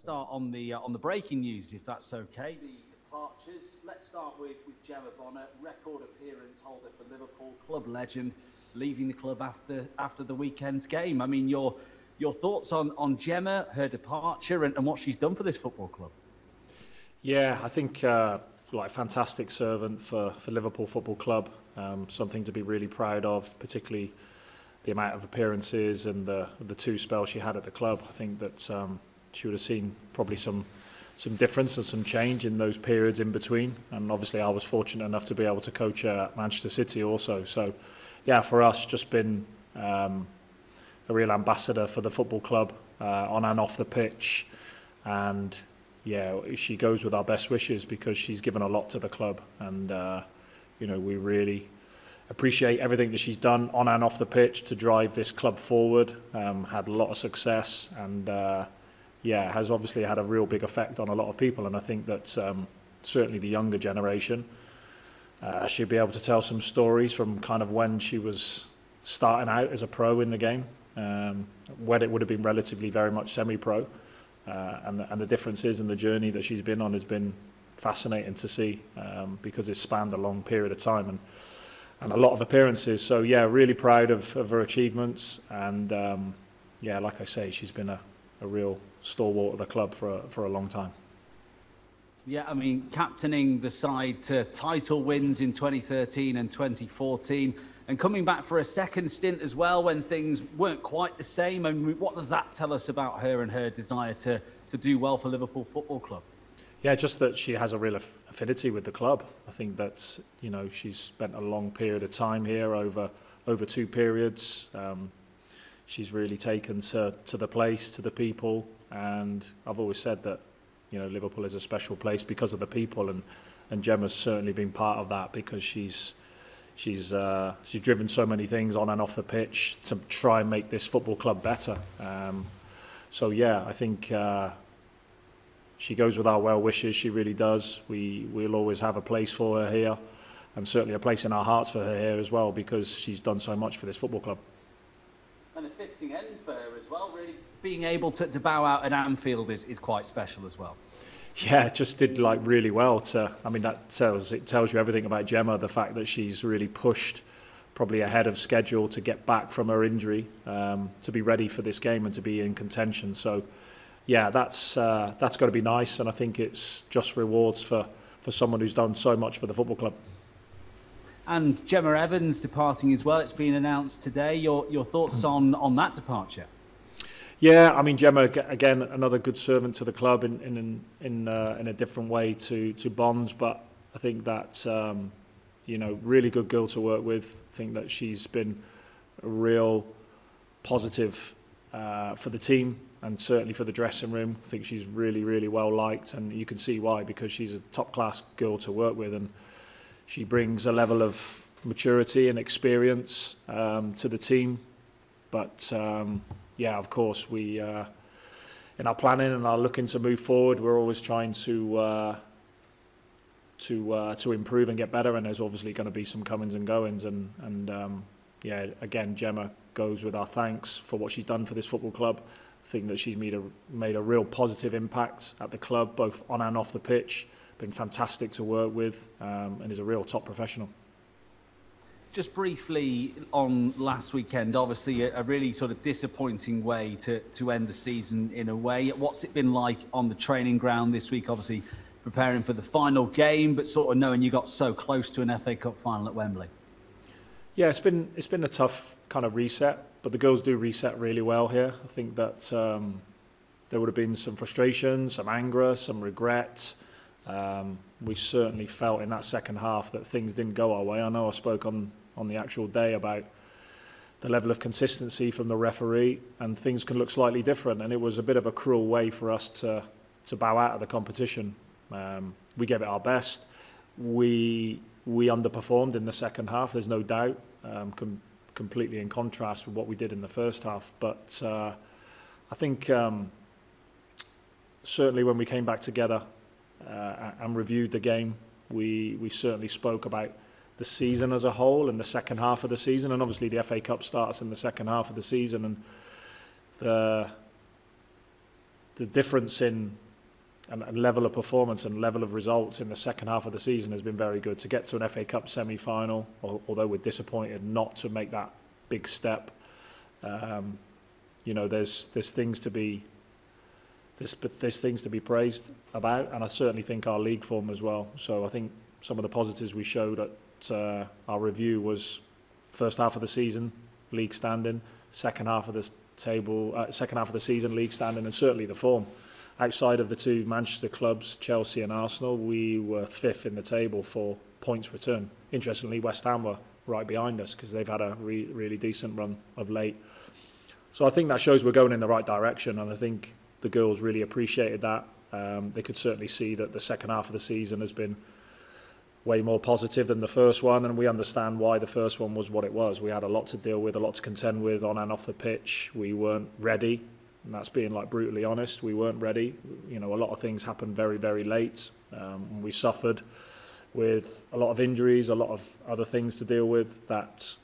Start on the breaking news, if that's okay. The departures. Let's start with Gemma Bonner, record appearance holder for Liverpool, club legend, leaving the club after the weekend's game. I mean, your thoughts on Gemma, her departure, and what she's done for this football club? Yeah, I think fantastic servant for Liverpool Football Club. Something to be really proud of, particularly the amount of appearances and the two spells she had at the club. I think that she would have seen probably some difference and some change in those periods in between. And obviously I was fortunate enough to be able to coach her at Manchester City also. So yeah, for us, just been a real ambassador for the football club on and off the pitch. And yeah, she goes with our best wishes because she's given a lot to the club. And, we really appreciate everything that she's done on and off the pitch to drive this club forward. Had a lot of success and has obviously had a real big effect on a lot of people. And I think that certainly the younger generation, she'll be able to tell some stories from kind of when she was starting out as a pro in the game, when it would have been relatively very much semi-pro. And the differences in the journey that she's been on has been fascinating to see because it's spanned a long period of time and a lot of appearances. So yeah, really proud of her achievements. And like I say, she's been a real stalwart of the club for a long time. Yeah, I mean, captaining the side to title wins in 2013 and 2014 and coming back for a second stint as well when things weren't quite the same. I mean, what does that tell us about her and her desire to do well for Liverpool Football Club? Yeah, just that she has a real affinity with the club. I think that, she's spent a long period of time here over 2 periods. She's really taken to the place, to the people, and I've always said that Liverpool is a special place because of the people, and Gemma's certainly been part of that because she's driven so many things on and off the pitch to try and make this football club better. I think she goes with our well wishes. She really does. We'll always have a place for her here, and certainly a place in our hearts for her here as well because she's done so much for this football club. And a fitting end for her as well, really. Being able to bow out at Anfield is quite special as well. Yeah, just did really well. That tells you everything about Gemma. The fact that she's really pushed, probably ahead of schedule, to get back from her injury, to be ready for this game and to be in contention. So, yeah, that's got to be nice, and I think it's just rewards for someone who's done so much for the football club. And Gemma Evans departing as well. It's been announced today. Your thoughts on that departure? Yeah, I mean, Gemma, again, another good servant to the club in a different way to Bonds, but I think that, really good girl to work with. I think that she's been a real positive for the team and certainly for the dressing room. I think she's really, really well liked, and you can see why, because she's a top-class girl to work with, and she brings a level of maturity and experience to the team. But of course, we in our planning and our looking to move forward, we're always trying to improve and get better. And there's obviously going to be some comings and goings. And again, Gemma goes with our thanks for what she's done for this football club. I think that she's made a real positive impact at the club, both on and off the pitch. Been fantastic to work with, and is a real top professional. Just briefly on last weekend, obviously a really sort of disappointing way to end the season in a way. What's it been like on the training ground this week? Obviously preparing for the final game, but sort of knowing you got so close to an FA Cup final at Wembley. Yeah, it's been a tough kind of reset, but the girls do reset really well here. I think that there would have been some frustration, some anger, some regret. We certainly felt in that second half that things didn't go our way. I know I spoke on the actual day about the level of consistency from the referee, and things can look slightly different, and it was a bit of a cruel way for us to bow out of the competition. We gave it our best. We underperformed in the second half, there's no doubt, completely in contrast with what we did in the first half. But I think certainly when we came back together and reviewed the game, we certainly spoke about the season as a whole and the second half of the season, and obviously the FA Cup starts in the second half of the season, and the difference in and level of performance and level of results in the second half of the season has been very good. To get to an FA Cup semi-final, although we're disappointed not to make that big step, there's things to be there's things to be praised about, and I certainly think our league form as well. So I think some of the positives we showed at our review was first half of the season league standing, second half of the season league standing, and certainly the form. Outside of the two Manchester clubs, Chelsea and Arsenal, we were fifth in the table for points return. Interestingly, West Ham were right behind us because they've had a really decent run of late. So I think that shows we're going in the right direction, and I think the girls really appreciated that. They could certainly see that the second half of the season has been way more positive than the first one, and we understand why the first one was what it was. We had a lot to deal with, a lot to contend with on and off the pitch. We weren't ready. And that's being brutally honest. We weren't ready. A lot of things happened very, very late. We suffered with a lot of injuries, a lot of other things to deal with that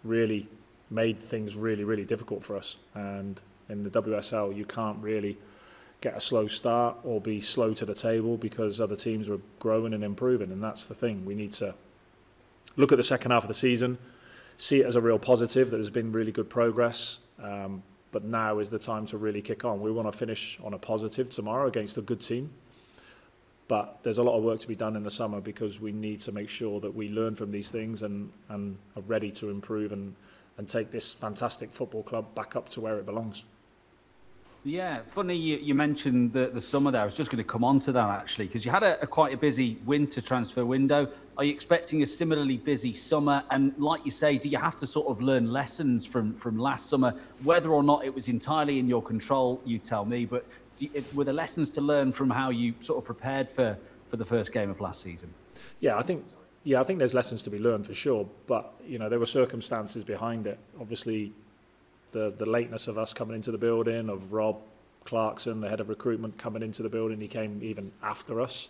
really made things really, really difficult for us. And in the WSL, you can't really get a slow start or be slow to the table because other teams were growing and improving. And that's the thing. We need to look at the second half of the season, see it as a real positive that there's been really good progress. But now is the time to really kick on. We want to finish on a positive tomorrow against a good team. But there's a lot of work to be done in the summer because we need to make sure that we learn from these things and are ready to improve and take this fantastic football club back up to where it belongs. Yeah, funny you mentioned the summer there. I was just going to come on to that actually, because you had a quite a busy winter transfer window. Are you expecting a similarly busy summer? And like you say, do you have to sort of learn lessons from last summer? Whether or not it was entirely in your control, you tell me, but were there lessons to learn from how you sort of prepared for the first game of last season? Yeah, I think there's lessons to be learned for sure, but there were circumstances behind it. Obviously, the lateness of us coming into the building, of Rob Clarkson, the head of recruitment, coming into the building. He came even after us.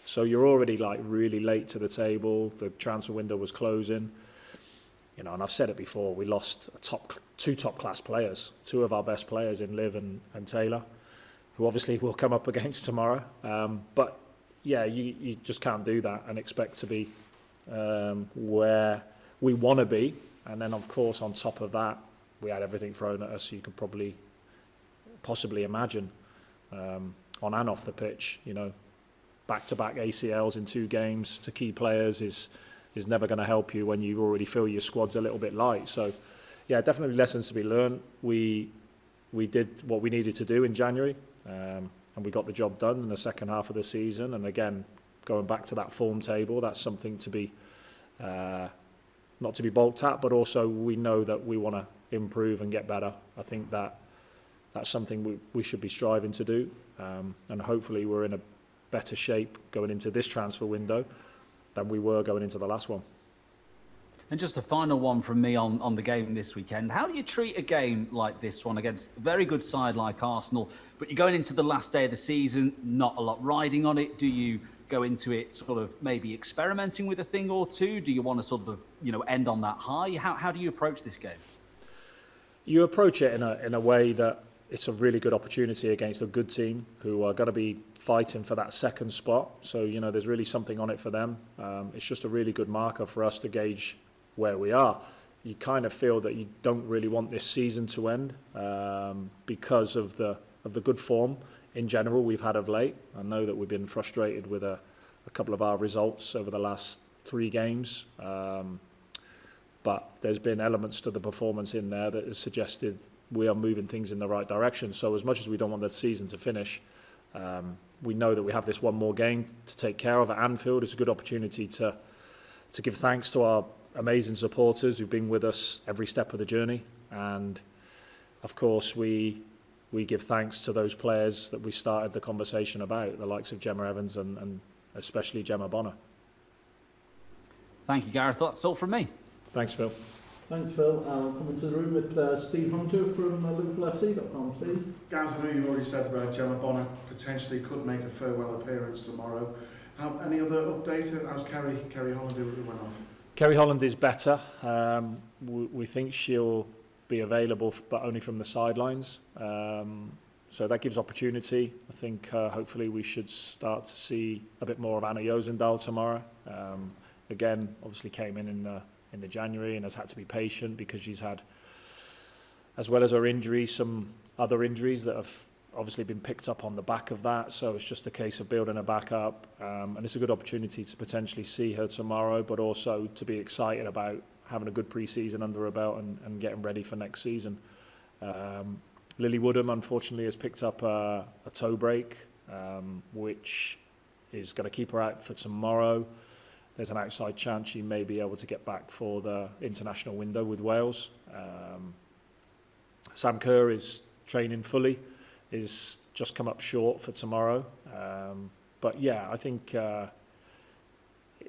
So you're already really late to the table. The transfer window was closing. And I've said it before, we lost two top-class players, two of our best players in Liv and Taylor, who obviously will come up against tomorrow. But yeah, you just can't do that and expect to be where we want to be. And then, of course, on top of that, we had everything thrown at us you could possibly imagine on and off the pitch. Back-to-back ACLs in 2 games to key players is never going to help you when you already feel your squad's a little bit light. So, yeah, definitely lessons to be learned. We did what we needed to do in January, and we got the job done in the second half of the season. And again, going back to that form table, that's something to be not to be balked at, but also we know that we want to improve and get better. I think that's something we should be striving to do, and hopefully we're in a better shape going into this transfer window than we were going into the last one. And just a final one from me on the game this weekend. How do you treat a game like this one against a very good side like Arsenal, but you're going into the last day of the season, not a lot riding on it? Do you go into it sort of maybe experimenting with a thing or two? Do you want to sort of end on that high? How do you approach this game? You approach it in a way that it's a really good opportunity against a good team who are going to be fighting for that second spot. So, there's really something on it for them. It's just a really good marker for us to gauge where we are. You kind of feel that you don't really want this season to end because of the good form in general we've had of late. I know that we've been frustrated with a couple of our results over the last 3 games. But there's been elements to the performance in there that has suggested we are moving things in the right direction. So as much as we don't want the season to finish, we know that we have this one more game to take care of at Anfield. It's a good opportunity to give thanks to our amazing supporters who've been with us every step of the journey. And of course, we give thanks to those players that we started the conversation about, the likes of Gemma Evans and especially Gemma Bonner. Thank you, Gareth. That's all from me. Thanks, Phil. Thanks, Phil. I'll come into the room with Steve Hunter from LiverpoolFC.com. Steve? Gaz, I know you've already said about Gemma Bonner potentially could make a farewell appearance tomorrow. Any other updates? How's Ceri Holland who went off? Ceri Holland is better. We think she'll be available, but only from the sidelines. So that gives opportunity. I think hopefully we should start to see a bit more of Anna Jøsendal tomorrow. Again, obviously came in the January and has had to be patient because she's had, as well as her injuries, some other injuries that have obviously been picked up on the back of that. So it's just a case of building her back up. And it's a good opportunity to potentially see her tomorrow, but also to be excited about having a good pre-season under her belt and getting ready for next season. Lily Woodham, unfortunately, has picked up a toe break, which is going to keep her out for tomorrow. There's an outside chance she may be able to get back for the international window with Wales. Sam Kerr is training fully, is just come up short for tomorrow. But yeah, I think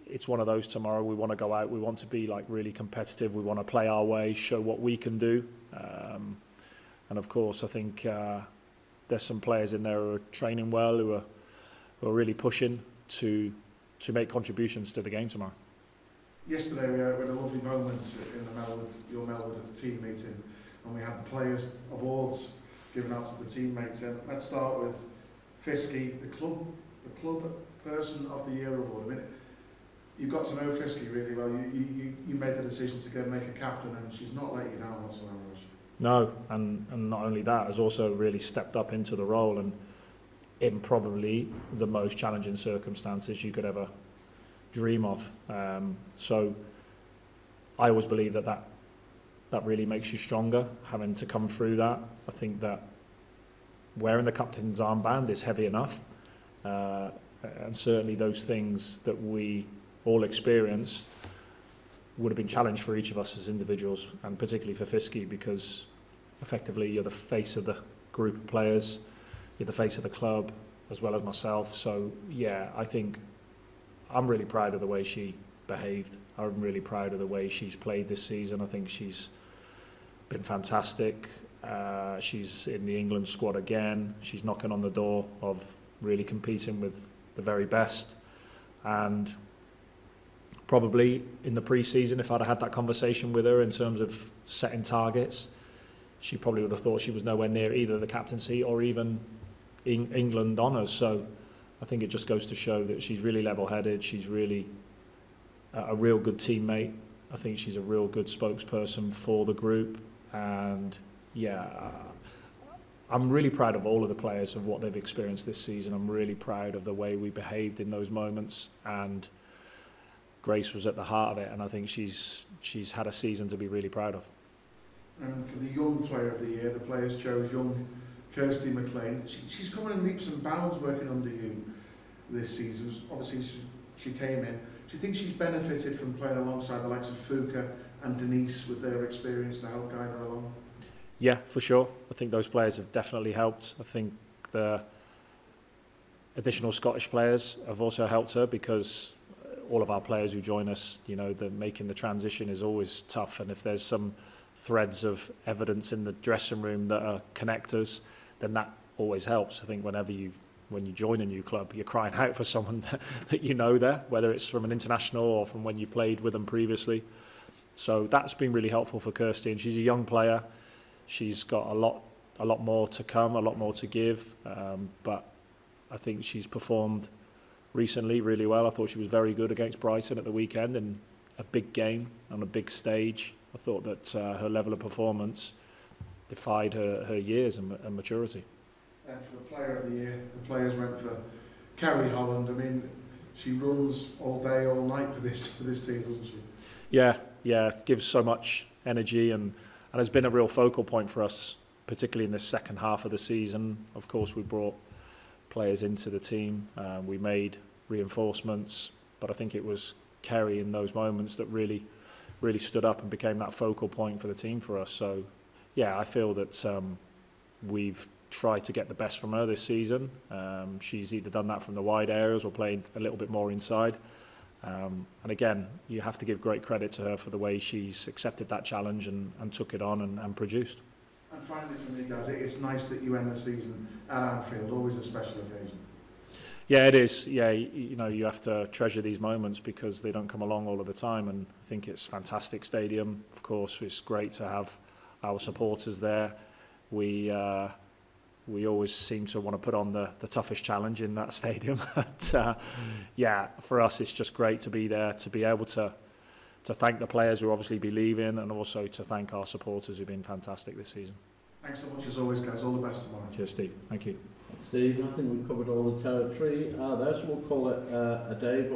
it's one of those tomorrow. We want to go out. We want to be like really competitive. We want to play our way, show what we can do. And of course, I think there's some players in there who are training well, who are really pushing to make contributions to the game tomorrow. Yesterday we had a lovely moment in the your Melwood team meeting, and we had the players' awards given out to the teammates. And let's start with Fiske, the club person of the year award. I mean, you've got to know Fiske really well. You made the decision to go and make a captain, and she's not let you down whatsoever. No, and not only that, has also really stepped up into the role and in probably the most challenging circumstances you could ever dream of. So I always believe that really makes you stronger, having to come through that. I think that wearing the captain's armband is heavy enough, and certainly those things that we all experienced would have been challenged for each of us as individuals, and particularly for Fiske, because effectively you're the face of the group of players, you're the face of the club, as well as myself. So yeah, I think I'm really proud of the way she behaved. I'm really proud of the way she's played this season. I think she's been fantastic. She's in the England squad again. She's knocking on the door of really competing with the very best. And probably in the pre-season, if I'd have had that conversation with her in terms of setting targets, she probably would have thought she was nowhere near either the captaincy or even England honours. So I think it just goes to show that she's really level-headed. She's really a real good teammate. I think she's a real good spokesperson for the group. And yeah, I'm really proud of all of the players of what they've experienced this season. I'm really proud of the way we behaved in those moments, and Grace was at the heart of it, and I think she's had a season to be really proud of. And for the young player of the year, the players chose young Kirsty McLean. She's coming in leaps and bounds working under you this season. Obviously, she came in. Do you think she's benefited from playing alongside the likes of Fuka and Denise with their experience to help guide her along? Yeah, for sure. I think those players have definitely helped. I think the additional Scottish players have also helped her, because all of our players who join us, making the transition is always tough. And if there's some threads of evidence in the dressing room that are connectors, then that always helps. I think when you join a new club, you're crying out for someone that you know there, whether it's from an international or from when you played with them previously. So that's been really helpful for Kirsty, and she's a young player. She's got a lot more to come, a lot more to give, but I think she's performed recently really well. I thought she was very good against Brighton at the weekend in a big game on a big stage. I thought that her level of performance defied her years and maturity. And for the player of the year, the players went for Ceri Holland. I mean, she runs all day, all night for this team, doesn't she? Yeah, gives so much energy and has been a real focal point for us, particularly in this second half of the season. Of course, we brought players into the team. We made reinforcements, but I think it was Ceri in those moments that really stood up and became that focal point for the team for us. So, yeah, I feel that we've tried to get the best from her this season. She's either done that from the wide areas or played a little bit more inside. And again, you have to give great credit to her for the way she's accepted that challenge and took it on and produced. And finally for me, guys, it's nice that you end the season at Anfield, always a special occasion. Yeah, it is. Yeah, you have to treasure these moments because they don't come along all of the time, and I think it's a fantastic stadium. Of course, it's great to have our supporters there. We we always seem to want to put on the toughest challenge in that stadium. But yeah, for us, it's just great to be there, to be able to thank the players who obviously be leaving, and also to thank our supporters who've been fantastic this season. Thanks so much as always, guys. All the best tomorrow. Cheers, Steve. Thank you. Steve, I think we've covered all the territory there, so we'll call it a day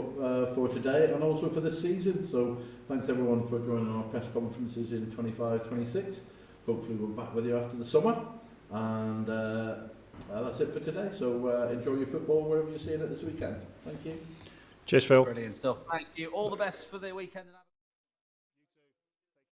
for today and also for this season. So thanks everyone for joining our press conferences in 25-26. Hopefully we're back with you after the summer, and that's it for today. So enjoy your football wherever you're seeing it this weekend. Thank you. Cheers, Phil. Brilliant stuff. Thank you. All the best for the weekend.